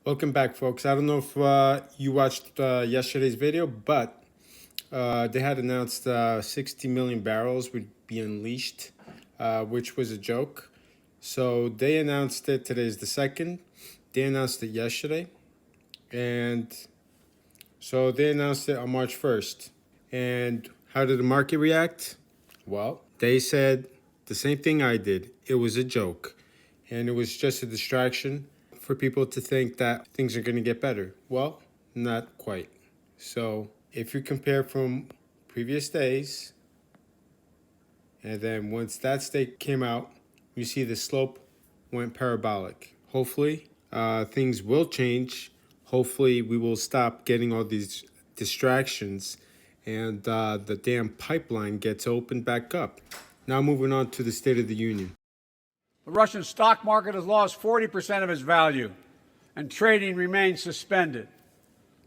Welcome back, folks. I don't know if you watched yesterday's video, but they had announced 60 million barrels would be unleashed, which was a joke. So they announced it. Today's the 2nd. They announced it yesterday. And so they announced it on March 1st. And how did the market react? Well, they said the same thing I did. It was a joke. And it was just a distraction for people to think that things are going to get better. Well, not quite. So if you compare from previous days, and then once that state came out, you see the slope went parabolic. Hopefully, things will change. Hopefully, we will stop getting all these distractions and the damn pipeline gets opened back up. Now moving on to the State of the Union. The Russian stock market has lost 40% of its value, and trading remains suspended.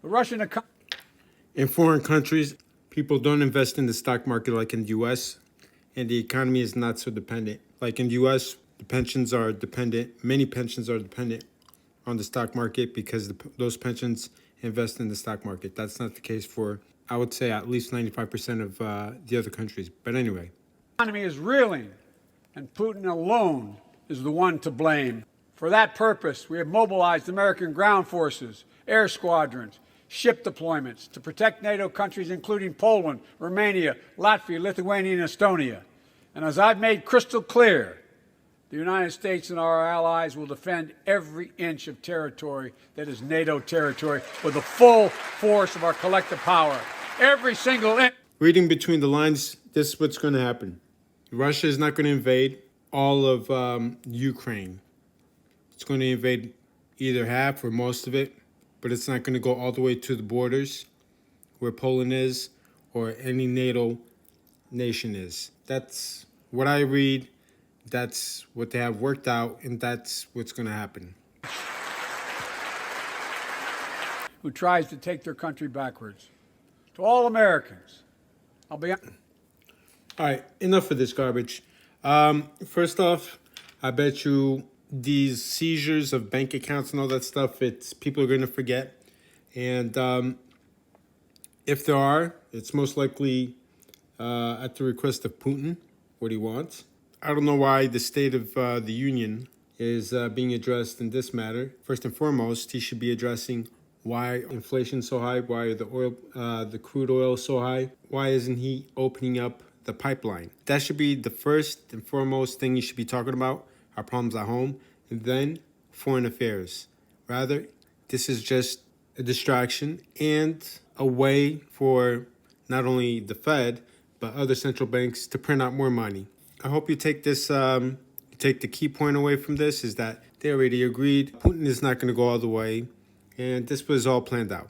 The Russian economy. In foreign countries, people don't invest in the stock market like in the U.S., and the economy is not so dependent. Like in the U.S., the pensions are dependent. Many pensions are dependent on the stock market because those pensions invest in the stock market. That's not the case for, I would say, at least 95% of the other countries. But anyway. The economy is reeling, and Putin alone is the one to blame. For that purpose, we have mobilized American ground forces, air squadrons, ship deployments to protect NATO countries including Poland, Romania, Latvia, Lithuania, and Estonia. And as I've made crystal clear, the United States and our allies will defend every inch of territory that is NATO territory with the full force of our collective power. Every single inch. Reading between the lines, this is what's going to happen. Russia is not going to invade all of Ukraine. It's going to invade either half or most of it, but it's not going to go all the way to the borders where Poland is or any NATO nation is. That's what I read. That's what they have worked out, and that's what's going to happen. Who tries to take their country backwards. To all Americans, I'll be... All right, enough of this garbage. First off, I bet you these seizures of bank accounts and all that stuff, people are going to forget. And if there are, it's most likely at the request of Putin, what he wants. I don't know why the State of the Union is being addressed in this matter. First and foremost, he should be addressing why inflation's so high, why the crude oil is so high. Why isn't he opening up the pipeline? That should be the first and foremost thing you should be talking about, our problems at home, and then foreign affairs. Rather, this is just a distraction and a way for not only the Fed, but other central banks to print out more money. I hope you take this, take the key point away from this is that they already agreed. Putin is not going to go all the way, and this was all planned out.